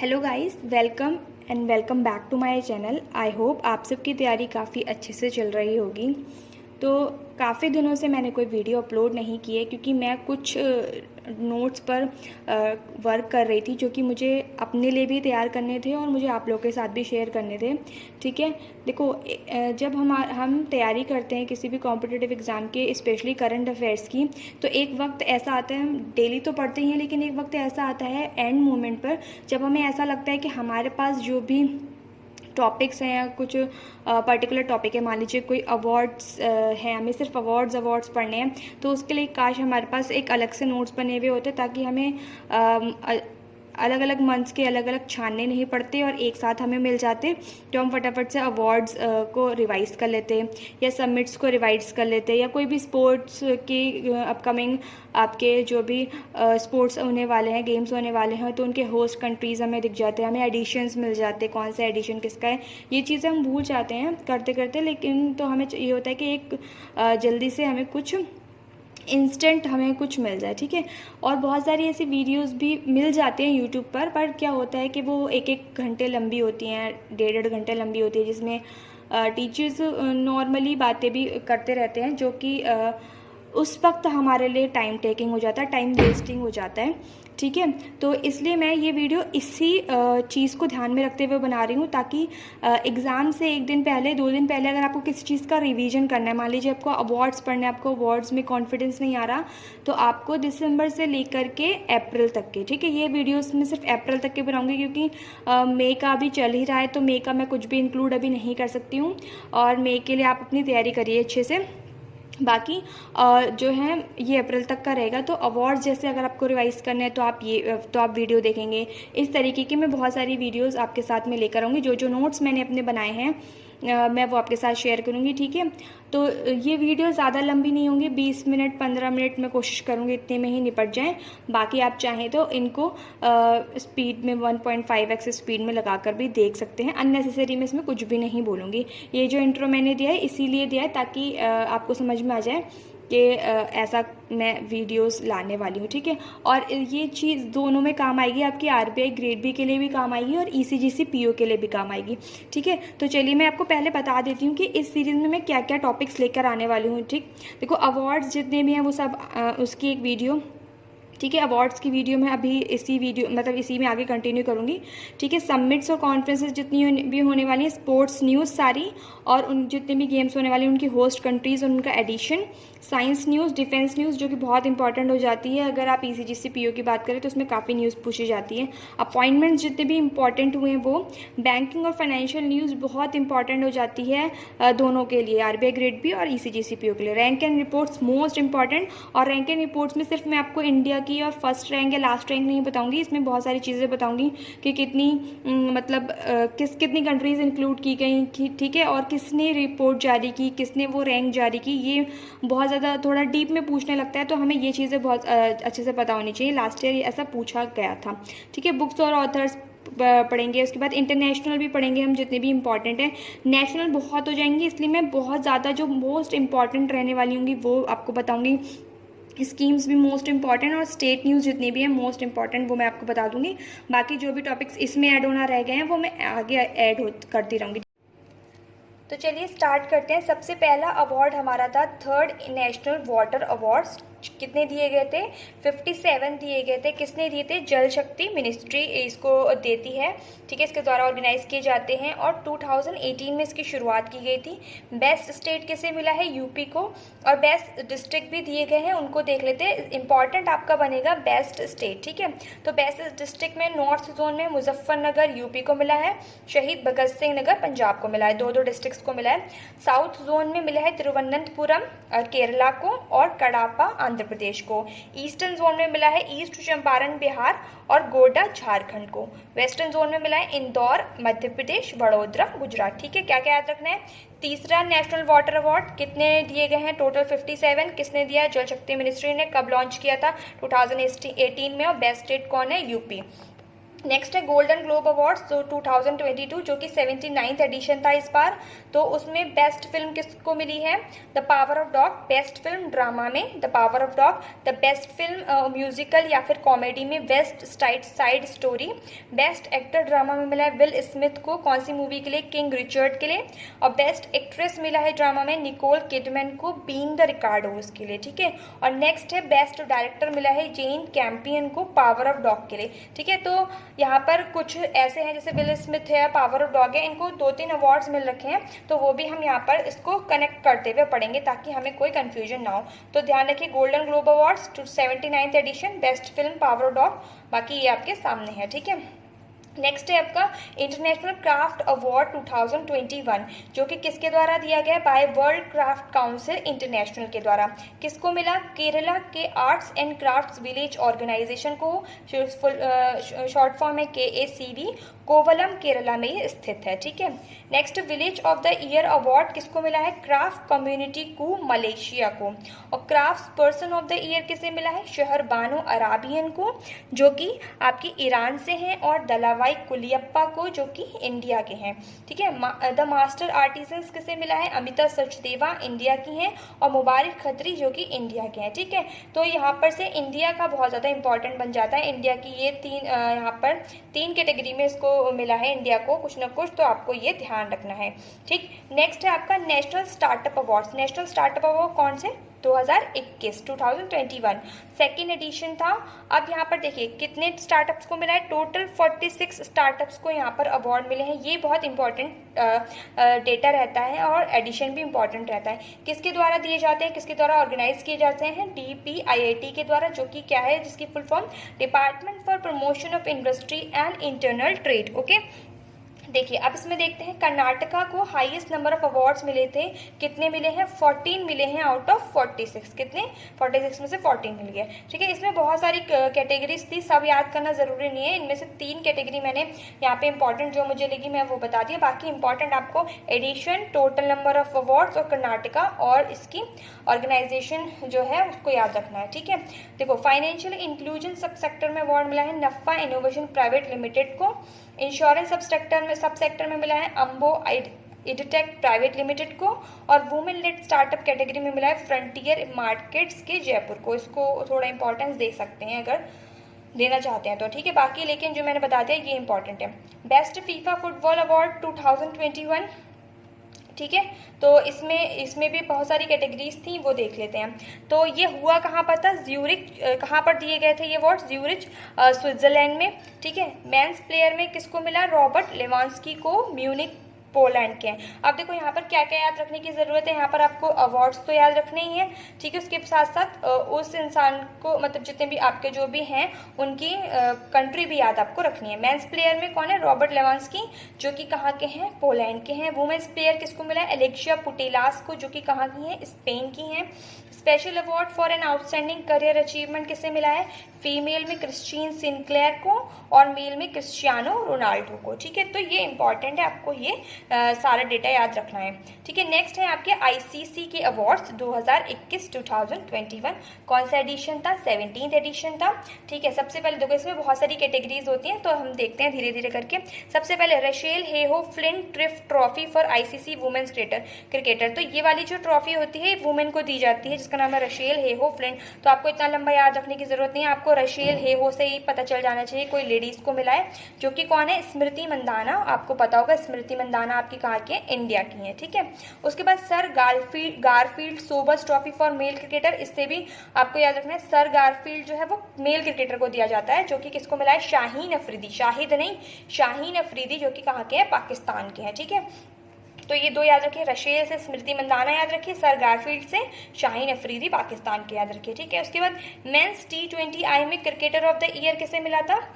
Hello guys, welcome back to my channel. I hope आप सबकी तैयारी काफ़ी अच्छे से चल रही होगी। तो काफ़ी दिनों से मैंने कोई वीडियो अपलोड नहीं की है क्योंकि मैं कुछ नोट्स पर वर्क कर रही थी जो कि मुझे अपने लिए भी तैयार करने थे और मुझे आप लोगों के साथ भी शेयर करने थे। ठीक है, देखो, जब हम तैयारी करते हैं किसी भी कॉम्पिटिटिव एग्ज़ाम के, स्पेशली करंट अफेयर्स की, तो एक वक्त ऐसा आता है, हम डेली तो पढ़ते ही हैं, लेकिन एक वक्त ऐसा आता है एंड मोमेंट पर जब हमें ऐसा लगता है कि हमारे पास जो भी टॉपिक्स हैं या कुछ पर्टिकुलर टॉपिक है, मान लीजिए कोई अवार्ड्स हैं, हमें सिर्फ अवार्ड्स पढ़ने हैं, तो उसके लिए काश हमारे पास एक अलग से नोट्स बने हुए होते ताकि हमें अलग अलग मंथ्स के अलग अलग छानने नहीं पड़ते और एक साथ हमें मिल जाते, तो हम फटाफट से अवार्ड्स को रिवाइज़ कर लेते या सबमिट्स को रिवाइज़ कर लेते, या कोई भी स्पोर्ट्स की अपकमिंग आपके जो भी स्पोर्ट्स होने वाले हैं, गेम्स होने वाले हैं, तो उनके होस्ट कंट्रीज़ हमें दिख जाते हैं, हमें एडिशंस मिल जाते, कौन सा एडिशन किसका है, ये चीज़ें हम भूल जाते हैं करते करते। लेकिन तो हमें ये होता है कि एक जल्दी से हमें कुछ इंस्टेंट हमें कुछ मिल जाए। ठीक है, और बहुत सारी ऐसी वीडियोस भी मिल जाती हैं यूट्यूब पर क्या होता है कि वो एक एक घंटे लंबी होती हैं, डेढ़ घंटे लंबी होती है, जिसमें टीचर्स नॉर्मली बातें भी करते रहते हैं जो कि उस वक्त हमारे लिए टाइम टेकिंग हो जाता है, टाइम वेस्टिंग हो जाता है। ठीक है, तो इसलिए मैं ये वीडियो इसी चीज़ को ध्यान में रखते हुए बना रही हूँ ताकि एग्ज़ाम से एक दिन पहले, 2 दिन पहले अगर आपको किसी चीज़ का रिवीजन करना है, मान लीजिए आपको अवार्ड्स पढ़ने, आपको अवार्ड्स में कॉन्फिडेंस नहीं आ रहा, तो आपको दिसंबर से लेकर के अप्रैल तक के, ठीक है, ये वीडियोस में सिर्फ अप्रैल तक के बनाऊंगी क्योंकि मई का अभी चल ही रहा है, तो मई का मैं कुछ भी इंक्लूड अभी नहीं कर सकती हूँ, और मई के लिए आप अपनी तैयारी करिए अच्छे से। बाकी जो है ये अप्रैल तक का रहेगा। तो अवार्ड्स जैसे अगर आपको रिवाइज़ करने हैं तो आप वीडियो देखेंगे। इस तरीके की मैं बहुत सारी वीडियोस आपके साथ में लेकर आऊँगी। जो नोट्स मैंने अपने बनाए हैं मैं वो आपके साथ शेयर करूँगी। ठीक है, तो ये वीडियो ज़्यादा लंबी नहीं होंगी, 20 मिनट 15 मिनट मैं कोशिश करूँगी इतने में ही निपट जाएँ। बाकी आप चाहें तो इनको स्पीड में 1.5x स्पीड में लगा कर भी देख सकते हैं। अननेसेसरी में इसमें कुछ भी नहीं बोलूँगी। ये जो इंट्रो मैंने दिया है इसीलिए दिया है ताकि आपको समझ में आ जाए कि ऐसा मैं वीडियोस लाने वाली हूँ। ठीक है, और ये चीज़ दोनों में काम आएगी, आपकी आरबीआई ग्रेड बी के लिए भी काम आएगी और ईसीजीसी पीओ के लिए भी काम आएगी। ठीक है, तो चलिए मैं आपको पहले बता देती हूँ कि इस सीरीज़ में मैं क्या क्या टॉपिक्स लेकर आने वाली हूँ। ठीक, देखो, अवार्ड्स जितने भी हैं वो सब उसकी एक वीडियो, ठीक है, अवार्ड्स की वीडियो मैं अभी इसी में आगे कंटिन्यू करूँगी। ठीक है, सबमिट्स और कॉन्फ्रेंसेस जितनी भी होने वाली हैं, स्पोर्ट्स न्यूज़ सारी, और उन जितने भी गेम्स होने वाली हैं उनकी होस्ट कंट्रीज़ और उनका edition, science news, defence news जो कि बहुत इंपॉर्टेंट हो जाती है अगर आप ईसीजीसी पीओ की बात करें तो उसमें काफ़ी न्यूज़ पूछी जाती है। अपॉइंटमेंट्स जितने भी इंपॉर्टेंट हुए हैं वो, बैंकिंग और फाइनेंशियल न्यूज़ बहुत इंपॉर्टेंट हो जाती है दोनों के लिए, आरबीआई ग्रेड बी और ईसीजीसी पीओ के लिए। Rank and reports most important, और रैंक एंड रिपोर्ट्स में सिर्फ मैं आपको इंडिया की और फर्स्ट रैंक या लास्ट रैंक नहीं बताऊंगी, इसमें बहुत सारी चीज़ें बताऊंगी कि कितनी कितनी कंट्रीज़ इंक्लूड की गई, ठीक है, और किसने रिपोर्ट जारी की, किसने वो रैंक जारी की। ये बहुत ज़्यादा थोड़ा डीप में पूछने लगता है, तो हमें ये चीज़ें बहुत अच्छे से पता होनी चाहिए। लास्ट ईयर ऐसा पूछा गया था। ठीक है, बुक्स और ऑथर्स पढ़ेंगे, उसके बाद इंटरनेशनल भी पढ़ेंगे हम, जितने भी इंपॉर्टेंट हैं। नेशनल बहुत हो जाएंगी, इसलिए मैं बहुत ज़्यादा जो मोस्ट इंपॉर्टेंट रहने वाली होंगी वो आपको बताऊंगी। स्कीम्स भी मोस्ट इंपॉर्टेंट, और स्टेट न्यूज़ जितनी भी है मोस्ट इंपॉर्टेंट वो मैं आपको बता दूंगी। बाकी जो भी टॉपिक्स इसमें ऐड होना रह गए हैं वो मैं आगे ऐड करती रहूँगी। तो चलिए स्टार्ट करते हैं। सबसे पहला अवार्ड हमारा था 3rd नेशनल वाटर अवार्ड्स। कितने दिए गए थे? 57 दिए गए थे। किसने दिए थे? जल शक्ति मिनिस्ट्री इसको देती है। ठीक है, इसके द्वारा ऑर्गेनाइज किए जाते हैं, और 2018 में इसकी शुरुआत की गई थी। बेस्ट स्टेट किसे मिला है? यूपी को। और बेस्ट डिस्ट्रिक्ट भी दिए गए हैं, उनको देख लेते हैं। इंपॉर्टेंट आपका बनेगा बेस्ट स्टेट। ठीक है, तो बेस्ट डिस्ट्रिक्ट में नॉर्थ जोन में मुजफ्फरनगर यूपी को मिला है, शहीद भगत सिंह नगर पंजाब को मिला है, दो डिस्ट्रिक्ट्स को मिला है। साउथ जोन में मिला है तिरुवनंतपुरम केरला को, और कड़ापा आंध्र प्रदेश को। ईस्टर्न जोन में मिला है ईस्ट चंपारण बिहार और गोड्डा झारखंड को। वेस्टर्न जोन में मिला है इंदौर मध्य प्रदेश, वडोदरा गुजरात। ठीक है, क्या क्या याद रखना है? तीसरा नेशनल वाटर अवार्ड कितने दिए गए हैं? टोटल 57। किसने दिया? जल शक्ति मिनिस्ट्री ने। कब लॉन्च किया था? 2018 में। और बेस्ट स्टेट कौन है? यूपी। नेक्स्ट है गोल्डन ग्लोब अवार्ड्स जो 2022 जो कि 79th एडिशन था इस बार। तो उसमें बेस्ट फिल्म किसको मिली है? The power of Dog. Best film drama में the power of Dog. The best film musical या फिर कॉमेडी में West Side Story. Best actor drama में मिला है विल स्मिथ को। कौन सी मूवी के लिए? किंग रिचर्ड के लिए। और बेस्ट एक्ट्रेस मिला है ड्रामा में निकोल किडमैन को, बीइंग द रिकार्डोज के लिए, ठीक है। और नेक्स्ट है बेस्ट डायरेक्टर मिला है जेन कैंपियन को पावर ऑफ डॉग के लिए, ठीक है। तो यहाँ पर कुछ ऐसे हैं जैसे विल स्मिथ है, पावर ऑफ डॉग है, इनको 2-3 अवार्ड्स मिल रखे हैं, तो वो भी हम यहाँ पर इसको कनेक्ट करते हुए पढ़ेंगे ताकि हमें कोई कंफ्यूजन ना हो। तो ध्यान रखिए golden globe awards 79th edition, best film power of dog, बाकी ये आपके सामने है, ठीक है। नेक्स्ट है आपका इंटरनेशनल क्राफ्ट अवार्ड 2021 जो कि किसके द्वारा दिया गया? By world craft council international के द्वारा। किसको मिला? केरला के arts and crafts village organisation को, शॉर्ट फॉर्म है KACV, कोवलम केरला में ये स्थित है, ठीक है। Next village of the year award किसको मिला है? क्राफ्ट कम्युनिटी को, मलेशिया को। और craft person of the year किसे मिला है? शहर बानो अराबियन को जो कि आपकी ईरान से हैं, और दलावाई कुलियप्पा को जो कि इंडिया के हैं, ठीक है। द मास्टर आर्टिजन्स किसे मिला है? अमिता सचदेवा इंडिया की हैं, और मुबारक खत्री जो कि इंडिया के हैं, ठीक है। तो यहाँ पर से इंडिया का बहुत ज़्यादा इंपॉर्टेंट बन जाता है। इंडिया की ये यहाँ पर 3 कैटेगरी में इसको मिला है इंडिया को कुछ ना कुछ, तो आपको ये ध्यान रखना है, ठीक। नेक्स्ट है आपका national startup awards. National startup award कौन से? 2021 सेकेंड एडिशन था। अब यहाँ पर देखिए कितने स्टार्टअप्स को मिला है? टोटल 46 स्टार्टअप्स को यहाँ पर अवार्ड मिले हैं। ये बहुत इंपॉर्टेंट डेटा रहता है और एडिशन भी इंपॉर्टेंट रहता है। किसके द्वारा दिए जाते हैं, किसके द्वारा ऑर्गेनाइज किए जाते हैं? DPIIT के द्वारा, जो कि क्या है, जिसकी full form department for promotion of industry and internal trade, okay. देखिए अब इसमें देखते हैं कर्नाटका को हाईएस्ट नंबर ऑफ अवार्ड्स मिले थे। कितने मिले हैं? 14 मिले हैं आउट ऑफ 46। कितने? 46 में से 14 मिल गए, ठीक है। इसमें बहुत सारी कैटेगरीज थी, सब याद करना जरूरी नहीं है। इनमें से 3 कैटेगरी मैंने यहाँ पे इंपॉर्टेंट जो मुझे लगी मैं वो बता दी, बाकी इंपॉर्टेंट आपको addition, total number of awards और कर्नाटका और इसकी ऑर्गेनाइजेशन जो है उसको याद रखना है, ठीक है। देखो फाइनेंशियल इंक्लूजन सब सेक्टर में अवार्ड मिला है नफा इनोवेशन प्राइवेट लिमिटेड को। इंश्योरेंस सब सेक्टर में मिला है अम्बो इडटेक प्राइवेट लिमिटेड को। और वुमेन लेड स्टार्टअप कैटेगरी में मिला है फ्रंटियर मार्केट्स के जयपुर को। इसको थोड़ा इंपॉर्टेंस दे सकते हैं अगर देना चाहते हैं तो, ठीक है। बाकी लेकिन जो मैंने बता दिया ये इंपॉर्टेंट है। बेस्ट फीफा फुटबॉल अवार्ड 2021, ठीक है। तो इसमें भी बहुत सारी कैटेगरीज थी, वो देख लेते हैं। तो ये हुआ कहाँ पर था? ज्यूरिच। कहाँ पर दिए गए थे ये अवार्ड? ज्यूरिच स्विट्जरलैंड में, ठीक है। मेंस प्लेयर में किसको मिला? रॉबर्ट लेवांस्की को, म्यूनिक पोलैंड के हैं। अब देखो यहाँ पर क्या क्या याद रखने की जरूरत है। यहाँ पर आपको अवार्ड्स तो याद रखने ही है, ठीक है। उसके साथ साथ उस इंसान को, मतलब जितने भी आपके जो भी हैं उनकी कंट्री भी याद आपको रखनी है। मेंस प्लेयर में कौन है? रॉबर्ट लेवांस्की जो कि कहाँ के हैं? पोलैंड के हैं। वुमेन्स प्लेयर किसको मिला है? एलेक्सिया पुटेलास को जो कि कहाँ की हैं? स्पेन की हैं। Special award for an outstanding career achievement किसे मिला है? फीमेल में क्रिस्टीन सिनक्लेयर को और मेल में क्रिस्टियानो रोनाल्डो को, ठीक है। तो ये इंपॉर्टेंट है, आपको ये सारा डेटा याद रखना है, ठीक है। नेक्स्ट है आपके ICC के अवार्ड्स 2021 कौन सा एडिशन था? 17th एडिशन था, ठीक है। सबसे पहले देखो इसमें बहुत सारी कैटेगरीज होती हैं, तो हम देखते हैं धीरे धीरे करके। सबसे पहले Rachael Heyhoe Flint trophy for ICC women's cricketer. तो ये वाली जो ट्रॉफी होती है वुमेन को दी जाती है, जिसका नाम है रशेल हेहो फ्लिंट। तो आपको इतना लंबा याद रखने की जरूरत नहीं है, आपको रशेल हेहो से ही पता चल जाना चाहिए कोई लेडीज को मिला है, जो कि कौन है? स्मृति मंदाना। आपको पता होगा स्मृति मंदाना आपकी कहाँ की है? इंडिया की है, ठीक है। उसके बाद sir Garfield Sobers trophy for male cricketer. इससे भी आपको याद रखना है सर गारफील्ड जो है वो मेल क्रिकेटर को दिया जाता है, जो कि किसको मिला है? शाहीन अफरीदी, शाहिद नहीं, शाहीन अफरीदी जो कि कहाँ के हैं? पाकिस्तान के हैं, ठीक है। तो ये 2 याद रखिए, रशेल से स्मृति मंदाना याद रखिए, सर गारफील्ड से शाहीन अफरीदी पाकिस्तान के याद रखिए, ठीक है। उसके बाद मेंस T20I में क्रिकेटर ऑफ द ईयर किसे मिला था?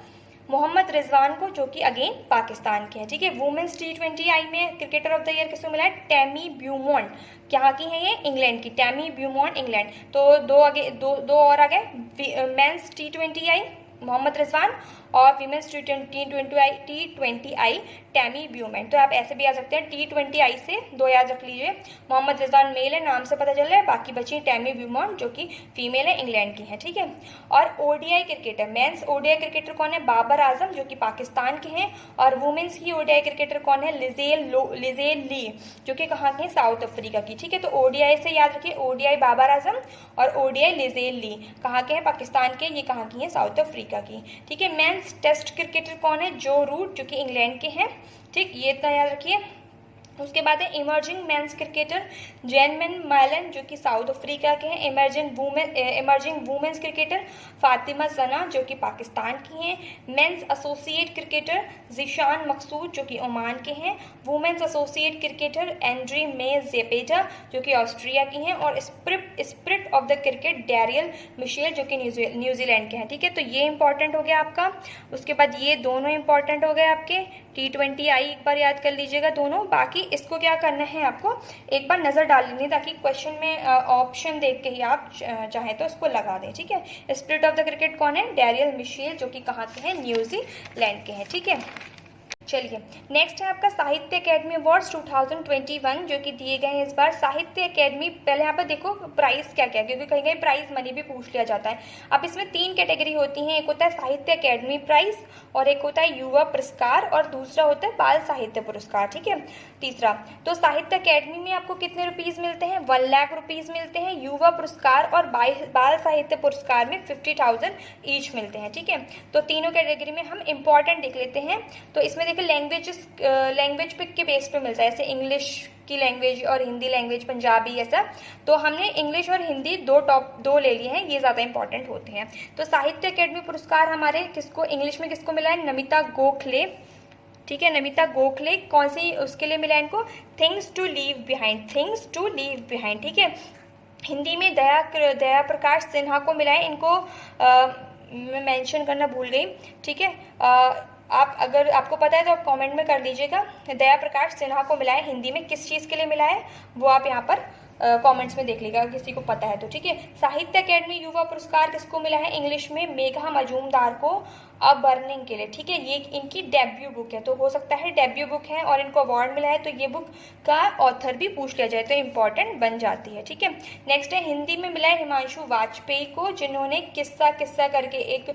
मोहम्मद रिजवान को, जो कि अगेन पाकिस्तान के हैं, ठीक है। वुमेन्स T20I में क्रिकेटर ऑफ द ईयर किसको मिला है? टैमी ब्यूमॉन्ट। क्या की है ये? इंग्लैंड की, टैमी ब्यूमॉन्ट इंग्लैंड। तो दो और आ गए। मेंस T20I मोहम्मद रिजवान और वीमेंस T20I टैमी ब्यूमैन। तो आप ऐसे भी आ सकते हैं, T20I से 2 याद रख लीजिए। मोहम्मद रिजवान मेल है, नाम से पता चल रहा है, बाकी बची टैमी ब्यूमॉन जो कि फीमेल है, इंग्लैंड की है, ठीक है। और ODI cricketer, men's ODI cricketer कौन है? बाबर आजम जो कि पाकिस्तान के हैं। और वुमेन्स की ODI क्रिकेटर कौन है? लिजेल ली जो कि कहाँ के हैं? साउथ अफ्रीका की, ठीक है। तो ODI से याद रखिए, ODI बाबर आजम और ODI लिजेल ली कहाँ के हैं? पाकिस्तान के। ये कहाँ की है? साउथ अफ्रीका की, ठीक है। मेंस टेस्ट क्रिकेटर कौन है? जो रूट जो कि इंग्लैंड के हैं, ठीक, ये इतना याद रखिए। उसके बाद है emerging men's cricketer Janneman Malan जो कि साउथ अफ्रीका के हैं। Emerging women's cricketer Fatima Sana जो कि पाकिस्तान की हैं। Men's associate cricketer Zeeshan Maqsood जो कि ओमान के हैं। Women's associate cricketer Andrea Mae Zepeda जो कि ऑस्ट्रिया की हैं। और spirit of the cricket Daryl Mitchell जो कि न्यूजीलैंड के हैं, ठीक है। तो ये इंपॉर्टेंट हो गया आपका। उसके बाद ये दोनों इंपॉर्टेंट हो गए आपके। T20I एक बार याद कर लीजिएगा दोनों। बाकी इसको क्या करना है, आपको एक बार नज़र डाल लेनी ताकि क्वेश्चन में ऑप्शन देख के ही आप चाहें तो इसको लगा दें, ठीक है। स्पिरिट ऑफ द क्रिकेट कौन है? डैरियल मिशेल जो कि कहाँ के हैं? न्यूजीलैंड के हैं, ठीक है। चलिए नेक्स्ट है आपका साहित्य अकेडमी अवार्ड्स 2021 जो कि दिए गए हैं इस बार। साहित्य अकेडमी, पहले यहाँ पर देखो प्राइस क्या क्या है, क्योंकि कहीं कहीं प्राइस मनी भी पूछ लिया जाता है। अब इसमें 3 कैटेगरी होती हैं, एक होता है साहित्य अकेडमी प्राइज, और एक होता है युवा पुरस्कार, और दूसरा होता है बाल साहित्य पुरस्कार, ठीक है। तीसरा, तो साहित्य अकेडमी में आपको कितने रुपीज़ मिलते हैं? 1 लाख रुपीज़ मिलते हैं। युवा पुरस्कार और बाल साहित्य पुरस्कार में 50,000 ईच मिलते हैं, ठीक है। तो तीनों कैटेगरी में हम इंपॉर्टेंट देख लेते हैं। तो इसमें देखिए लैंग्वेज पे के बेस पे मिलता है, जैसे इंग्लिश की लैंग्वेज और हिंदी लैंग्वेज, पंजाबी, ऐसा। तो हमने इंग्लिश और हिंदी टॉप दो ले लिए हैं, ये ज़्यादा इंपॉर्टेंट होते हैं। तो साहित्य अकेडमी पुरस्कार हमारे किसको, इंग्लिश में किसको मिला है? नमिता गोखले, ठीक है। नमिता गोखले, कौन सी उसके लिए मिला है इनको? थिंग्स टू लीव बिहाइंड, ठीक है। हिंदी में दया प्रकाश सिन्हा को मिला है, इनको मैं मेंशन करना भूल गई, ठीक है। आप अगर आपको पता है तो आप कमेंट में कर लीजिएगा। दया प्रकाश सिन्हा को मिला है हिंदी में, किस चीज़ के लिए मिला है वो आप यहाँ पर कमेंट्स में देख लीजिएगा, किसी को पता है तो, ठीक है। साहित्य अकेडमी युवा पुरस्कार किसको मिला है? इंग्लिश में मेघा मजूमदार को, अ बर्निंग के लिए, ठीक है। ये इनकी डेब्यू बुक है, तो हो सकता है डेब्यू बुक है और इनको अवार्ड मिला है, तो ये बुक का ऑथर भी पूछ लिया जाए तो इम्पॉर्टेंट बन जाती है, ठीक है। नेक्स्ट है हिंदी में मिला है हिमांशु वाजपेयी को, जिन्होंने किस्सा करके एक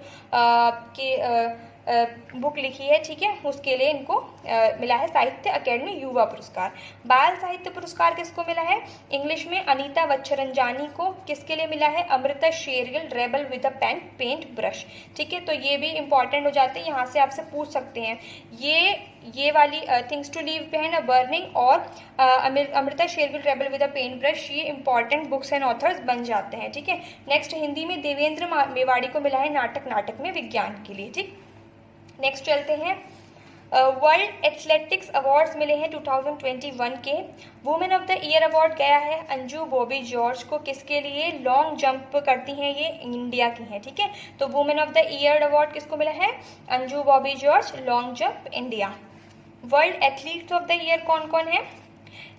बुक लिखी है, ठीक है। उसके लिए इनको मिला है साहित्य अकेडमी युवा पुरस्कार। बाल साहित्य पुरस्कार किसको मिला है? इंग्लिश में अनीता वच्छरंजानी को। किसके लिए मिला है? Amrita Shergil, rebel with a paint brush, ठीक है। तो ये भी इंपॉर्टेंट हो जाते हैं, यहाँ से आपसे पूछ सकते हैं। ये वाली things to leave behind, a burning और Amrita Shergil, rebel with a paint brush, ये इंपॉर्टेंट बुक्स एंड ऑथर्स बन जाते हैं, ठीक है। नेक्स्ट हिंदी में देवेंद्र मेवाड़ी को मिला है नाटक में विज्ञान के लिए, ठीक। नेक्स्ट चलते हैं, वर्ल्ड एथलेटिक्स अवार्ड्स मिले हैं 2021 के। Women of the year award गया है अंजू बॉबी जॉर्ज को, किसके लिए? लॉन्ग जंप करती हैं, ये इंडिया की हैं, ठीक है। तो women of the year award किसको मिला है? Anju Bobby George, long jump, India. World athletes of the year कौन कौन है?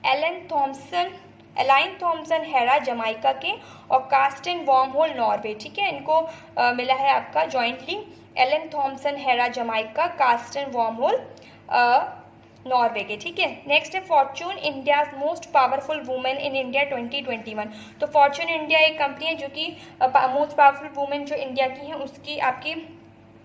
एलाइन थॉम्सन हेरा जमाइका के, और कार्स्टन वॉर्महोल नॉर्वे, ठीक है। इनको मिला है आपका jointly, Elaine Thompson Herah Jamaica, Karsten Warholm Norway के, ठीक है। नेक्स्ट है Fortune India's most powerful women in India 2021। तो फॉर्च्यून इंडिया एक कंपनी है जो कि मोस्ट पावरफुल वुमेन जो इंडिया की हैं उसकी आपकी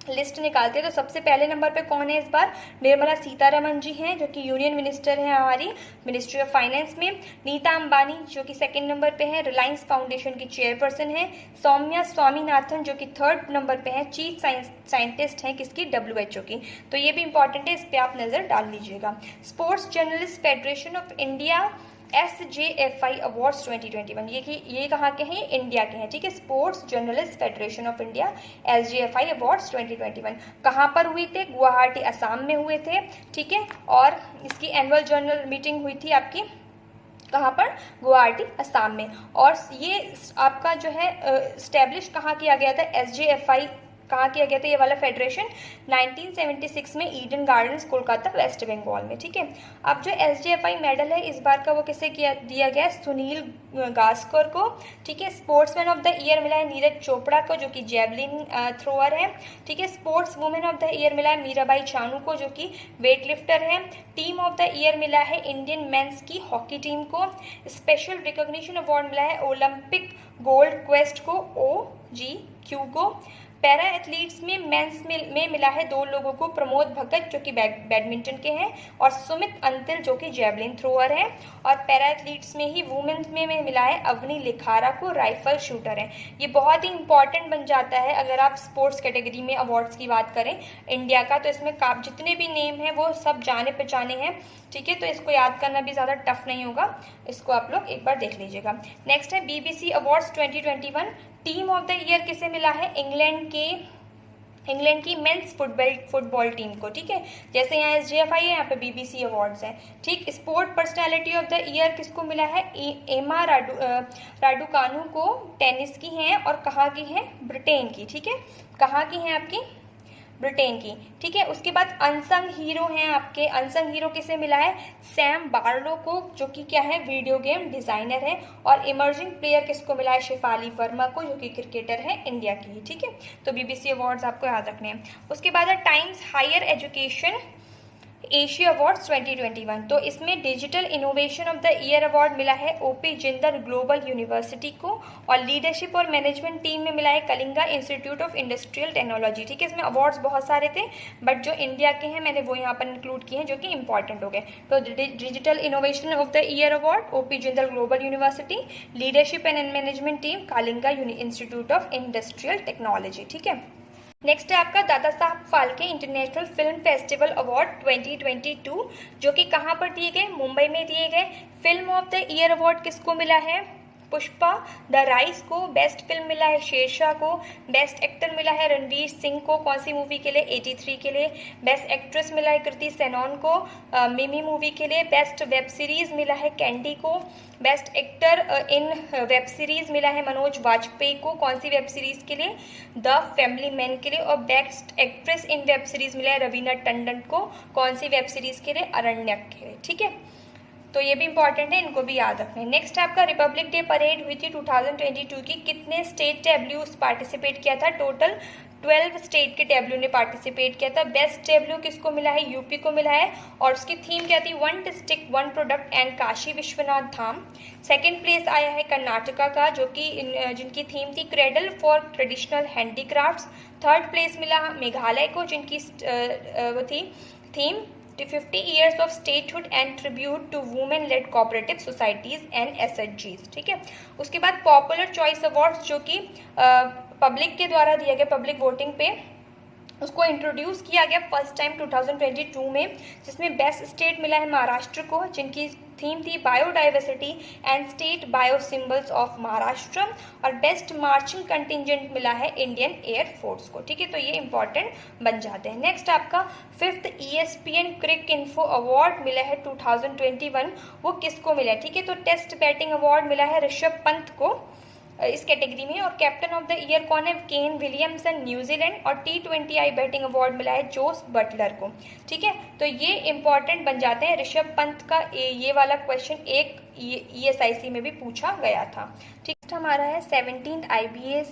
लिस्ट निकालते हैं। तो सबसे पहले नंबर पे कौन है इस बार? निर्मला सीतारमण जी हैं जो कि यूनियन मिनिस्टर हैं हमारी मिनिस्ट्री ऑफ फाइनेंस में। नीता अंबानी जो कि सेकंड नंबर पे हैं, रिलायंस फाउंडेशन की चेयरपर्सन है। सौम्या स्वामीनाथन जो कि थर्ड नंबर पे हैं, चीफ साइंटिस्ट हैं किसकी? WHO की। तो ये भी इंपॉर्टेंट है, इस पर आप नज़र डाल लीजिएगा। Sports journalist federation of India SJFI awards 2021, ये कहाँ के हैं? इंडिया के हैं, ठीक है। Sports journalist federation of India SJFI awards 2021 कहाँ पर हुए थे? गुवाहाटी असम में हुए थे, ठीक है। और इसकी एनुअल जर्नल मीटिंग हुई थी आपकी कहाँ पर? गुवाहाटी असम में। और ये आपका जो है स्टैब्लिश कहाँ किया गया था? SJFI कहाँ किया गया था ये वाला फेडरेशन? 1976 में Eden Gardens Kolkata West Bengal में, ठीक है। अब जो SJFI मेडल है इस बार का वो किसे दिया गया? सुनील गास्कर को, ठीक है। स्पोर्ट्समैन ऑफ द ईयर मिला है नीरज चोपड़ा को, जो कि जेवलिन थ्रोअर है, ठीक है। Sports women of the year मिला है मीराबाई चानू को, जो कि वेट लिफ्टर है। टीम ऑफ द ईयर मिला है इंडियन मेंस की हॉकी टीम को। स्पेशल रिकॉग्निशन अवार्ड मिला है ओलंपिक गोल्ड क्वेस्ट को, OGQ को। पैरा एथलीट्स में मेंस में मिला है 2 लोगों को, प्रमोद भगत जो कि बैडमिंटन के हैं और सुमित अंतिल जो कि जेवलिन थ्रोअर है। और पैरा एथलीट्स में ही वुमेन्स में मिला है अवनी लिखारा को, राइफल शूटर है। ये बहुत ही इंपॉर्टेंट बन जाता है अगर आप स्पोर्ट्स कैटेगरी में अवार्ड्स की बात करें इंडिया का, तो इसमें जितने भी नेम हैं वो सब जाने पहचाने हैं, ठीक है। तो इसको याद करना भी ज़्यादा टफ नहीं होगा, इसको आप लोग एक बार देख लीजिएगा। नेक्स्ट है BBC awards 2021। Team of the year किसे मिला है? इंग्लैंड की मेंस फुटबॉल टीम को, ठीक है। जैसे यहाँ SJFI है, यहाँ पे BBC अवार्ड्स हैं, ठीक। Sport personality of the year किसको मिला है? एमा राडुकानु को, टेनिस की हैं और कहाँ की हैं? ब्रिटेन की, ठीक है। कहाँ की हैं आपकी? ब्रिटेन की, ठीक है। उसके बाद अनसंग हीरो हैं आपके, अनसंग हीरो किसे मिला है? सैम बार्लो को, जो कि क्या है? वीडियो गेम डिजाइनर है। और इमर्जिंग प्लेयर किसको मिला है? शेफाली वर्मा को, जो कि क्रिकेटर है इंडिया की, ठीक है। तो BBC अवार्ड्स आपको याद रखने हैं। उसके बाद है Times Higher Education Asia awards 2021। तो इसमें digital innovation of the year award मिला है OP जिंदल ग्लोबल यूनिवर्सिटी को। और लीडरशिप और मैनेजमेंट टीम में मिला है Kalinga institute of industrial technology, ठीक है। इसमें अवार्ड्स बहुत सारे थे, बट जो इंडिया के हैं मैंने वो यहाँ पर इंक्लूड किए हैं जो कि इंपॉर्टेंट हो गए। तो digital innovation of the year award OP Jindal global university, leadership and management team Kalinga institute of industrial technology, ठीक है। नेक्स्ट है आपका Dada Saheb Phalke international film festival award 2022, जो कि कहाँ पर दिए गए? मुंबई में दिए गए। Film of the year award किसको मिला है? पुष्पा द राइस को। बेस्ट फिल्म मिला है शेरशाह को। बेस्ट एक्टर मिला है रणवीर सिंह को, कौन सी मूवी के लिए? 83 के लिए। बेस्ट एक्ट्रेस मिला है कृति सेनन को, मिमी मूवी के लिए। बेस्ट वेब सीरीज मिला है कैंडी को। Best actor in web series मिला है मनोज वाजपेयी को, कौन सी वेब सीरीज के लिए? द फैमिली मैन के लिए। और best actress in web series मिला है रवीना टंडन को, कौन सी वेब सीरीज के लिए? अरण्यक के लिए, ठीक है। तो ये भी इंपॉर्टेंट है, इनको भी याद रखना है। नेक्स्ट आपका रिपब्लिक डे परेड हुई थी 2022 की, कितने स्टेट टेब्ल्यूज पार्टिसिपेट किया था? टोटल 12 स्टेट के टेब्ल्यू ने पार्टिसिपेट किया था। बेस्ट टेब्ल्यू किसको मिला है? यूपी को मिला है। और उसकी थीम क्या थी? 1 district 1 product and Kashi Vishwanath Dham. Second place आया है कर्नाटका का, जो कि जिनकी थीम थी cradle for traditional handicrafts. Third place मिला मेघालय को, जिनकी वो थी theme 50 years of statehood and tribute to women led cooperative societies and SHGs, ठीक है। उसके बाद पॉपुलर चॉइस अवार्ड्स, जो कि पब्लिक के द्वारा दिया गया, पब्लिक वोटिंग पे उसको इंट्रोड्यूस किया गया फर्स्ट टाइम 2022 में, जिसमें बेस्ट स्टेट मिला है महाराष्ट्र को, जिनकी थीम थी biodiversity and state bio symbols of Maharashtra. और बेस्ट मार्चिंग कंटिजेंट मिला है इंडियन एयर फोर्स को, ठीक है। तो ये इंपॉर्टेंट बन जाते हैं। नेक्स्ट आपका 5th ESPN क्रिक इन्फो अवार्ड मिला है 2021, वो किसको मिला है? ठीक है। तो टेस्ट बैटिंग अवार्ड मिला है ऋषभ पंत को इस कैटेगरी में। और कैप्टन ऑफ द ईयर कौन है? Kane Williamson New Zealand. और T20I बैटिंग अवार्ड मिला है जोस बटलर को, ठीक है। तो ये इंपॉर्टेंट बन जाते हैं। ऋषभ पंत का ये वाला क्वेश्चन एक ESIC में भी पूछा गया था, ठीक। हमारा है 17th IBA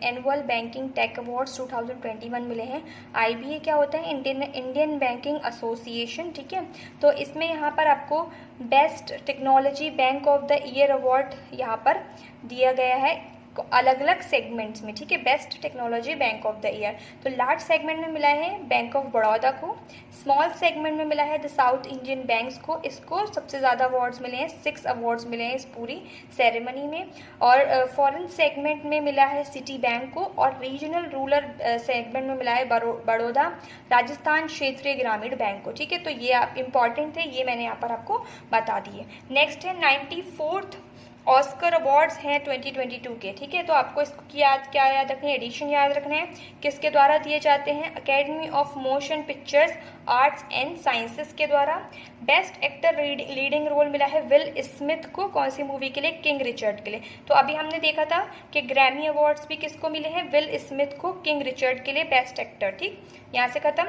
annual banking tech awards 2021 मिले हैं। IBA क्या होता है? इंडियन बैंकिंग एसोसिएशन, ठीक है। तो इसमें यहाँ पर आपको best technology bank of the year award यहाँ पर दिया गया है अलग अलग सेगमेंट्स में, ठीक है। Best technology bank of the year, तो लार्ज सेगमेंट में मिला है बैंक ऑफ बड़ौदा को। स्मॉल सेगमेंट में मिला है द साउथ इंडियन बैंक्स को, इसको सबसे ज़्यादा अवार्ड्स मिले हैं, 6 अवार्ड्स मिले हैं इस पूरी सेरेमनी में। और फॉरेन सेगमेंट में मिला है सिटी बैंक को। और रीजनल रूरल सेगमेंट में मिला है बड़ौदा राजस्थान क्षेत्रीय ग्रामीण बैंक को, ठीक है। तो ये आप इंपॉर्टेंट थे, ये मैंने यहाँ पर आपको बता दिए। नेक्स्ट है 94th ऑस्कर अवार्ड्स हैं 2022 के, ठीक है। तो आपको इसको क्या याद रखना है, एडिशन याद रखना है, किसके द्वारा दिए जाते हैं, academy of motion pictures arts and sciences के द्वारा। बेस्ट एक्टर लीडिंग रोल मिला है विल स्मिथ को, कौन सी मूवी के लिए, किंग रिचर्ड के लिए। तो अभी हमने देखा था कि ग्रैमी अवार्ड्स भी किसको मिले हैं, विल स्मिथ को, किंग रिचर्ड के लिए बेस्ट एक्टर, ठीक। यहाँ से खत्म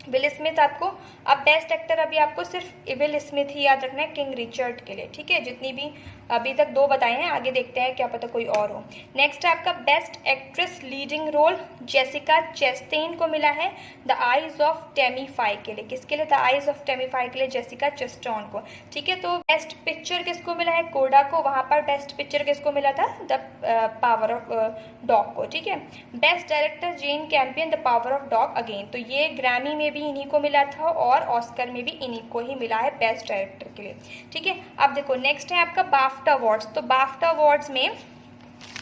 विल स्मिथ आपको। अब बेस्ट एक्टर अभी आपको सिर्फ विल स्मिथ ही याद रखना है किंग रिचर्ड के लिए, ठीक है। जितनी भी अभी तक 2 बताए हैं, आगे देखते हैं क्या पता कोई और हो। नेक्स्ट है आपका best actress leading role, Jessica Chastain को मिला है the eyes of Tammy Faye के लिए। किसके लिए, the eyes of Tammy Faye के लिए जेसिका चेस्टेन को, ठीक है। तो बेस्ट पिक्चर किसको मिला है, कोडा को। वहां पर बेस्ट पिक्चर किसको मिला था, द पावर ऑफ डॉग को, ठीक है। Best director Jane Campion, the power of dog again. तो ये ग्रैमी में भी इन्हीं को मिला था और ऑस्कर में भी इन्हीं को ही मिला है बेस्ट डायरेक्टर के लिए, ठीक है। अब देखो नेक्स्ट है आपका बाफ्टा अवार्ड्स। तो बाफ्टा अवार्ड्स में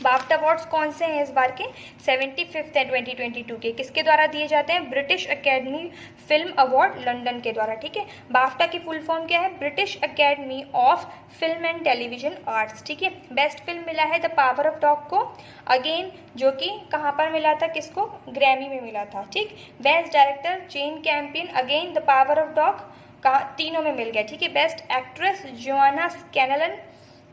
बाफ्टा अवार्ड्स कौन से हैं इस बार के, 75th है 2022 के। किसके द्वारा दिए जाते हैं, British academy film award London के द्वारा, ठीक है। बाफ्टा की फुल फॉर्म क्या है, British academy of film and television arts, ठीक है। बेस्ट फिल्म मिला है द पावर ऑफ डॉग को, अगेन जो कि कहाँ पर मिला था, किसको, ग्रैमी में मिला था, ठीक। Best director Jane Campion, again the power of dog, कहाँ, तीनों में मिल गया, ठीक है। बेस्ट एक्ट्रेस जोआना स्कैनलन,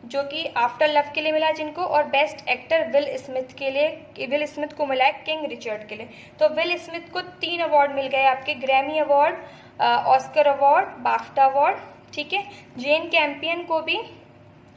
जो कि आफ्टर लव के लिए मिला है जिनको, और बेस्ट एक्टर विल स्मिथ के लिए, विल स्मिथ को मिला है किंग रिचर्ड के लिए। तो विल स्मिथ को 3 अवार्ड मिल गए आपके, Grammy award, Oscar award, BAFTA award, ठीक है। जेन कैंपियन को भी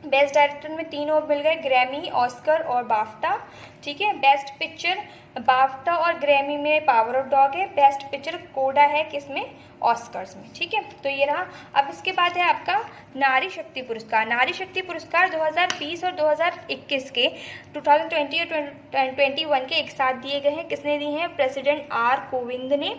बेस्ट डायरेक्टर में 3 अवार्ड मिल गए, ग्रैमी, ऑस्कर और बाफ्टा, ठीक है। बेस्ट पिक्चर बाफ्टा और ग्रैमी में पावर ऑफ डॉग है, बेस्ट पिक्चर कोडा है किसमें, ऑस्कर्स में, ठीक है। तो ये रहा। अब इसके बाद है आपका नारी शक्ति पुरस्कार। नारी शक्ति पुरस्कार 2020 और 2021 के 2020 और 2021 के एक साथ दिए गए हैं। किसने दिए हैं, प्रेसिडेंट कोविंद ने,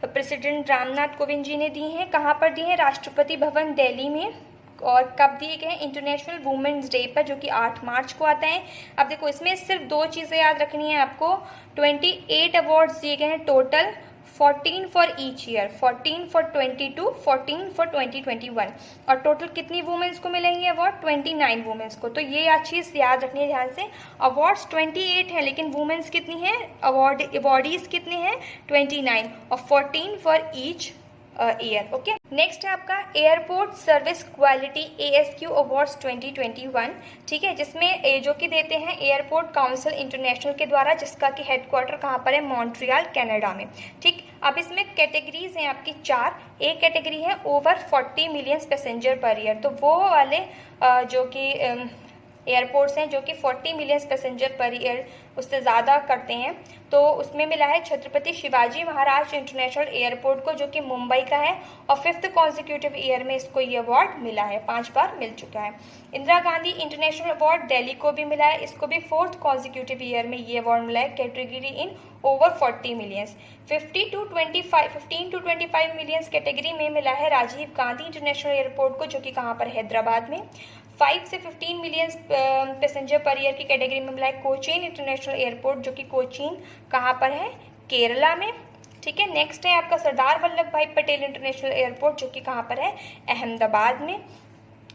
प्रेसिडेंट रामनाथ कोविंद जी ने दी हैं। कहाँ पर दिए हैं, राष्ट्रपति भवन दिल्ली में। और कब दिए गए हैं, इंटरनेशनल वुमेन्स डे पर, जो कि 8 मार्च को आता है। अब देखो इसमें सिर्फ 2 चीज़ें याद रखनी है आपको, 28 अवार्ड्स दिए गए हैं total, 14 for each year, 14 for 22, 14 for 2021। और टोटल कितनी वुमेन्स को मिलेंगे अवार्ड, 29 वुमेन्स को। तो ये चीज़ याद रखनी है ध्यान से, अवार्ड्स 28 हैं लेकिन वुमेन्स कितनी हैं, अवार्डीज कितने हैं, 29, और 14 for each year, okay. Next है आपका airport service quality ASQ awards 2021, ठीक है, जिसमें जो कि देते हैं एयरपोर्ट काउंसिल इंटरनेशनल के द्वारा, जिसका कि हेडक्वार्टर कहाँ पर है, मॉन्ट्रियल कनाडा में, ठीक। अब इसमें कैटेगरीज हैं आपकी 4। एक कैटेगरी है over 40 million passenger per year, तो वो वाले जो कि एयरपोर्ट्स हैं जो कि 40 मिलियन पैसेंजर पर ईयर उससे ज़्यादा करते हैं। तो उसमें मिला है छत्रपति शिवाजी महाराज इंटरनेशनल एयरपोर्ट को, जो कि मुंबई का है, और 5th कॉन्जिक्यूटिव ईयर में इसको ये अवार्ड मिला है, 5 बार मिल चुका है। इंदिरा गांधी इंटरनेशनल अवार्ड दिल्ली को भी मिला है, इसको भी 4th कॉन्जिक्यूटिव ईयर में ये अवार्ड मिला है, category in over 40 millions. 15 to 25 millions category में मिला है राजीव गांधी इंटरनेशनल एयरपोर्ट को, जो कि कहाँ पर, हैदराबाद में। 5 से 15 मिलियन पैसेंजर पर ईयर की कैटेगरी में मिला है कोचीन इंटरनेशनल एयरपोर्ट, जो कि कोचीन कहाँ पर है, केरला में, ठीक है। नेक्स्ट है आपका सरदार वल्लभ भाई पटेल इंटरनेशनल एयरपोर्ट, जो कि कहाँ पर है, अहमदाबाद में।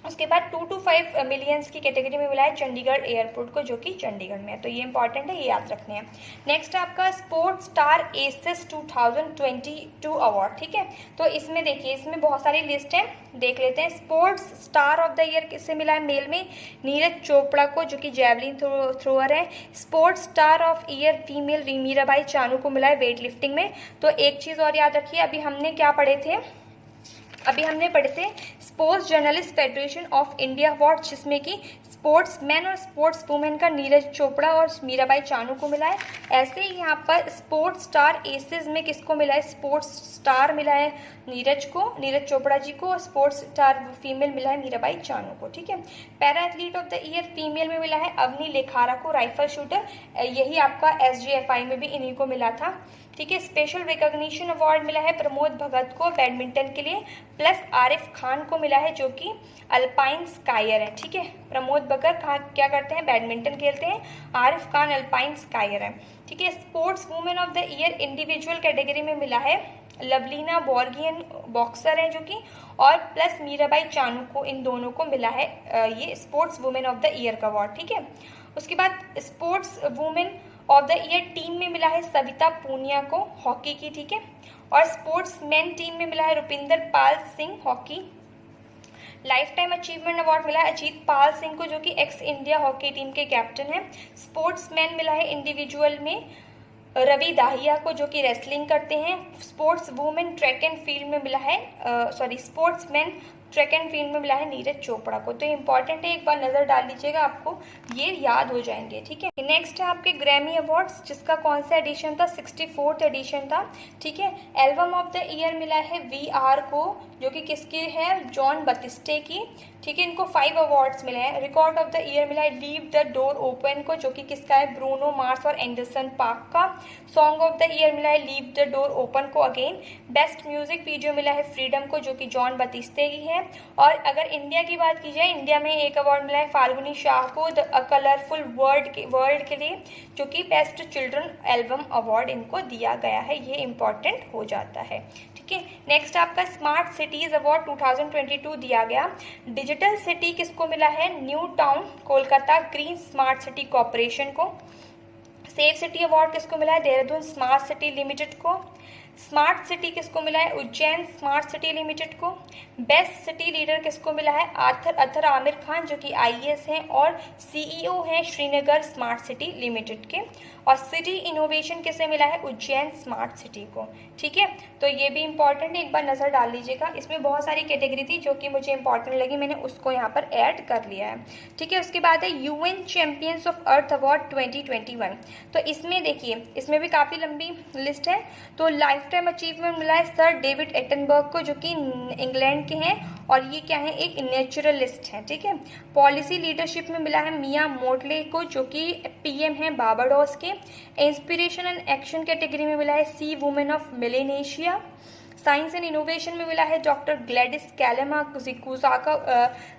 उसके बाद 2 to 5 मिलियंस की कैटेगरी में मिला है चंडीगढ़ एयरपोर्ट को, जो कि चंडीगढ़ में है। तो ये इंपॉर्टेंट है, ये याद रखने हैं। नेक्स्ट है आपका स्पोर्ट्स स्टार एसेस 2022 अवार्ड, ठीक है। तो इसमें देखिए, इसमें बहुत सारी लिस्ट है, देख लेते हैं। Sports star of the year किससे मिला है, मेल में नीरज चोपड़ा को, जो कि जैवलिन थ्रोअर है। Sports star of year female Mirabai Chanu को मिला है वेट लिफ्टिंग में। तो एक चीज़ और याद रखिए, अभी हमने क्या पढ़े थे, अभी हमने पढ़े थे sports journalist federation of India award, जिसमें कि स्पोर्ट्स मैन और स्पोर्ट्स वुमेन का नीरज चोपड़ा और मीराबाई चानू को मिला है। ऐसे ही यहाँ पर स्पोर्ट्स स्टार एसेस में किसको मिला है, स्पोर्ट्स स्टार मिला है नीरज चोपड़ा जी को, और स्पोर्ट्स स्टार फीमेल मिला है मीराबाई चानू को, ठीक है। Para athlete of the year female में मिला है अवनी लेखारा को, राइफल शूटर, यही आपका SGFI में भी इन्हीं को मिला था। ठीक है। स्पेशल रिकॉग्निशन अवार्ड मिला है प्रमोद भगत को बैडमिंटन के लिए, प्लस आरिफ खान को मिला है जो कि अल्पाइन स्कायर है। ठीक है, प्रमोद भगत क्या करते हैं, बैडमिंटन खेलते हैं, आरिफ खान अल्पाइन स्कायर है। ठीक है। Sports women of the year individual category में मिला है लवलीना बोर्गियन, बॉक्सर है जो कि, और प्लस मीराबाई चानू को, इन दोनों को मिला है ये sports women of the year का अवार्ड। ठीक है। उसके बाद sports women of the year team में मिला है सविता पूनिया को, हॉकी की। ठीक है। और स्पोर्ट्स मैन टीम में मिला है Rupinder Pal Singh, hockey. Lifetime achievement award मिला है अजीत पाल सिंह को जो कि एक्स इंडिया हॉकी टीम के कैप्टन है। स्पोर्ट्स मैन मिला है इंडिविजुअल में रवि दाहिया को जो कि रेसलिंग करते हैं। Sports women track and field में मिला है sports man track and field में मिला है नीरज चोपड़ा को। तो इंपॉर्टेंट है, एक बार नजर डाल लीजिएगा, आपको ये याद हो जाएंगे। ठीक है। नेक्स्ट है आपके ग्रैमी अवार्ड्स, जिसका कौन सा एडिशन था, 64th एडिशन था। ठीक है। एल्बम ऑफ द ईयर मिला है VR को जो कि किसकी है, जॉन बतिस्टे की। ठीक है। इनको 5 अवार्ड्स मिले हैं। रिकॉर्ड ऑफ द ईयर मिला है लीव द डोर ओपन को जो कि किसका है, ब्रूनो मार्स और एंडरसन पार्क का। सॉन्ग ऑफ द ईयर मिला है लीव द डोर ओपन को अगेन। बेस्ट म्यूजिक वीडियो मिला है फ्रीडम को जो कि जॉन बतिस्टे की है। और अगर इंडिया की बात की जाए, इंडिया में एक अवार्ड मिला है फाल्गुनी शाह को द कलरफुल वर्ल्ड के लिए जो कि बेस्ट चिल्ड्रन एल्बम अवार्ड इनको दिया गया है। ये इंपॉर्टेंट हो जाता है। ठीक है। नेक्स्ट आपका स्मार्ट सिटीज अवार्ड 2022 दिया गया। डिजिटल सिटी किसको मिला है, new town Kolkata green smart city corporation को। सेफ सिटी अवार्ड किसको मिला है, देहरादून स्मार्ट सिटी लिमिटेड को। स्मार्ट सिटी किसको मिला है, उज्जैन स्मार्ट सिटी लिमिटेड को। बेस्ट सिटी लीडर किसको मिला है, अतर आमिर खान जो कि IAS हैं और CEO हैं श्रीनगर स्मार्ट सिटी लिमिटेड के। और सिटी इनोवेशन किसे मिला है, उज्जैन स्मार्ट सिटी को। ठीक है। तो ये भी इंपॉर्टेंट है, एक बार नजर डाल लीजिएगा। इसमें बहुत सारी कैटेगरी थी जो कि मुझे इंपॉर्टेंट लगी, मैंने उसको यहाँ पर ऐड कर लिया है। ठीक है। उसके बाद है UN champions of earth award 2021। तो इसमें देखिए, इसमें भी काफ़ी लंबी लिस्ट है। तो लाइफ टाइम अचीवमेंट मिला है सर डेविड एटनबर्ग को जो कि इंग्लैंड के हैं, और ये क्या है, एक नेचुरलिस्ट है। ठीक है। पॉलिसी लीडरशिप में मिला है मिया मोटले को जो कि PM हैं बारबाडोस के। इंस्पिरेशन एंड एक्शन कैटेगरी में मिला है sea women of Melanesia. Science and innovation में मिला है डॉक्टर ग्लैडिस कैलेमा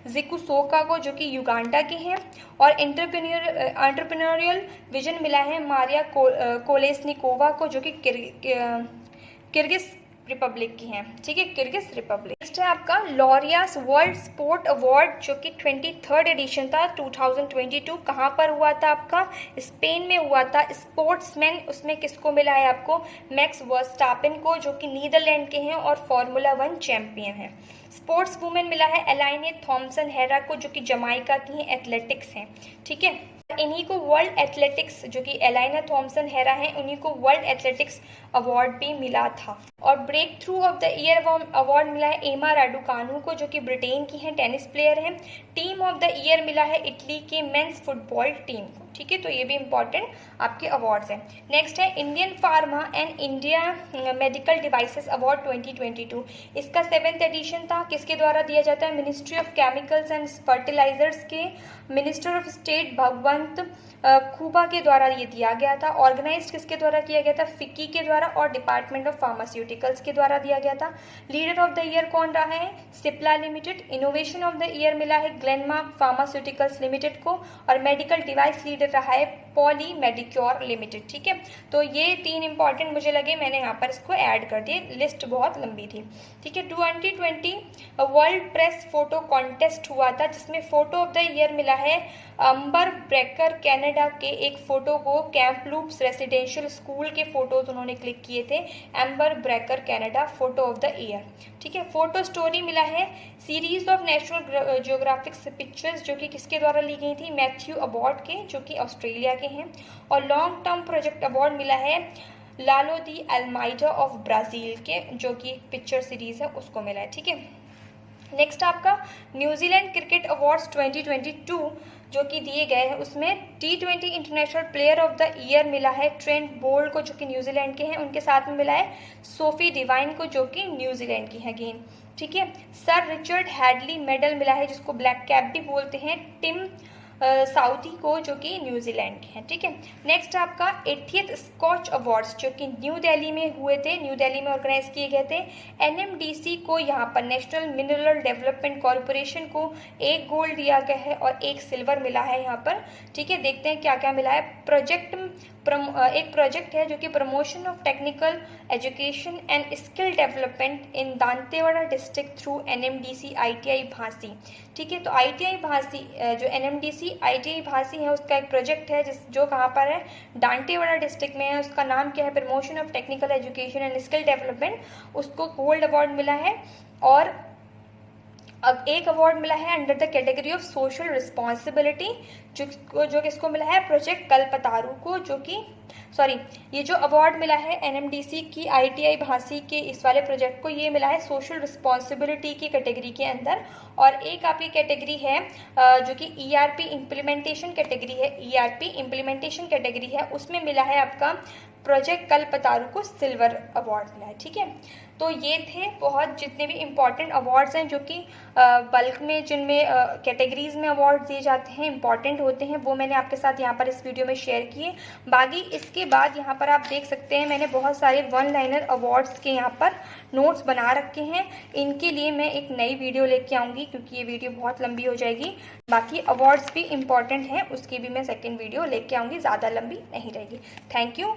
जिकुसोका को जो कि युगांडा के हैं। और एंटरप्रेन्योरियल विजन मिला है मारिया कोलेस्निकोवा को जो कि किर्गिज रिपब्लिक की हैं। ठीक है, किर्गिज रिपब्लिक। नेक्स्ट है आपका लॉरियास वर्ल्ड स्पोर्ट अवार्ड जो कि 23rd एडिशन था 2022। कहाँ पर हुआ था आपका, स्पेन में हुआ था। स्पोर्ट्समैन उसमें किसको मिला है आपको, मैक्स वर्स्टापेन को जो कि नीदरलैंड के हैं और फार्मूला 1 चैंपियन है। स्पोर्ट्स वुमेन मिला है एलाइने थॉम्सन हेरा को जो कि जमाइका की हैं, एथलेटिक्स हैं। ठीक है। इन्हीं को वर्ल्ड एथलेटिक्स जो कि एलाइना थॉम्सन हेरा हैं, उन्हीं को वर्ल्ड एथलेटिक्स अवार्ड भी मिला था। और breakthrough of the year award मिला है एमा राडुकानू को जो कि ब्रिटेन की हैं, टेनिस प्लेयर हैं। टीम ऑफ द ईयर मिला है इटली के मेंस फुटबॉल टीम को। ठीक है। तो ये भी इंपॉर्टेंट आपके अवार्ड्स हैं। नेक्स्ट है Indian pharma and India medical devices award 2022। इसका 7th एडिशन था। किसके द्वारा दिया जाता है, ministry of chemicals and fertilisers के minister of state Bhagwanth Khuba के द्वारा ये दिया गया था। ऑर्गेनाइज किसके द्वारा किया गया था, फिक्की के द्वारा और डिपार्टमेंट ऑफ फार्मास्यूटिकल्स के द्वारा दिया गया था। लीडर ऑफ द ईयर कौन रहा है, Cipla limited. Innovation of the year मिला है ग्लेनमार्क फार्मास्यूटिकल्स लिमिटेड को। और मेडिकल डिवाइस लीडर रहा है पॉली मेडिक्योर लिमिटेड। ठीक है। तो ये 3 इंपॉर्टेंट मुझे लगे, मैंने यहाँ पर इसको ऐड कर दिए, लिस्ट बहुत लंबी थी। ठीक है। 2020 वर्ल्ड प्रेस फोटो कॉन्टेस्ट हुआ था जिसमें फोटो ऑफ द ईयर मिला है अंबर ब्रेकर कनाडा के एक फोटो को कैम्पलूप्स रेसिडेंशियल स्कूल के फोटोज उन्होंने क्लिक किए थे। Amber breaker Canada photo of the year. ठीक है। फोटो स्टोरी मिला है series of national geographics pictures जो कि किसके द्वारा ली गई थी, मैथ्यू अबॉट के जो कि ऑस्ट्रेलिया के हैं। और लॉन्ग टर्म प्रोजेक्ट अवार्ड मिला है लालो दी अल्माइडा ऑफ ब्राज़ील के जो कि पिक्चर सीरीज है उसको मिला है। ठीक है। नेक्स्ट आपका न्यूजीलैंड क्रिकेट अवार्ड्स 2022 जो कि दिए गए हैं, उसमें T20 international player of the year मिला है ट्रेंट बोल्ट को जो कि न्यूजीलैंड के हैं। उनके साथ में मिला है सोफी डिवाइन को जो कि न्यूजीलैंड की है अगेन। ठीक है। सर रिचर्ड हैडली मेडल मिला है जिसको ब्लैक कैप भी बोलते हैं टिम साउथी को जो कि न्यूजीलैंड के हैं, ठीक है। नेक्स्ट आपका 80th स्कॉच अवार्ड्स जो कि न्यू दिल्ली में हुए थे, न्यू दिल्ली में ऑर्गेनाइज किए गए थे। एनएमडीसी को यहाँ पर नेशनल मिनरल डेवलपमेंट कॉरपोरेशन को 1 गोल्ड दिया गया है और 1 सिल्वर मिला है यहाँ पर, ठीक है। देखते हैं क्या क्या मिला है। एक प्रोजेक्ट है जो कि promotion of technical education and skill development in Dantewada district through NMDC ITI Bhansi, ठीक है। तो आईटीआई भांसी जो एनएमडीसी आईटीआई भांसी है उसका एक प्रोजेक्ट है जो कहाँ पर है, दांतेवाड़ा डिस्ट्रिक्ट में है। उसका नाम क्या है, promotion of technical education and skill development, उसको गोल्ड अवार्ड मिला है। और अब एक अवार्ड मिला है under the category of social responsibility, जो किसको मिला है, प्रोजेक्ट कल्पतारू को, जो कि ये जो अवार्ड मिला है एनएमडीसी की आईटीआई भांसी के इस वाले प्रोजेक्ट को, ये मिला है सोशल रिस्पॉन्सिबिलिटी की कैटेगरी के अंदर। और एक आपकी कैटेगरी है जो कि ईआरपी इम्प्लीमेंटेशन कैटेगरी है, ईआरपी इम्प्लीमेंटेशन कैटेगरी है, उसमें मिला है आपका प्रोजेक्ट कल्पतारू को सिल्वर अवार्ड मिला है, ठीक है। तो ये थे बहुत जितने भी इम्पॉर्टेंट अवार्ड्स हैं जो कि बल्क में जिनमें कैटेगरीज में अवार्ड दिए जाते हैं, इम्पॉर्टेंट होते हैं, वो मैंने आपके साथ यहाँ पर इस वीडियो में शेयर किए। बाकी इसके बाद यहाँ पर आप देख सकते हैं मैंने बहुत सारे 1 लाइनर अवार्ड्स के यहाँ पर नोट्स बना रखे हैं। इनके लिए मैं एक नई वीडियो लेके आऊँगी क्योंकि ये वीडियो बहुत लंबी हो जाएगी। बाकी अवार्ड्स भी इम्पॉर्टेंट हैं, उसकी भी मैं सेकेंड वीडियो लेके आऊँगी, ज़्यादा लंबी नहीं रहेगी। Thank you.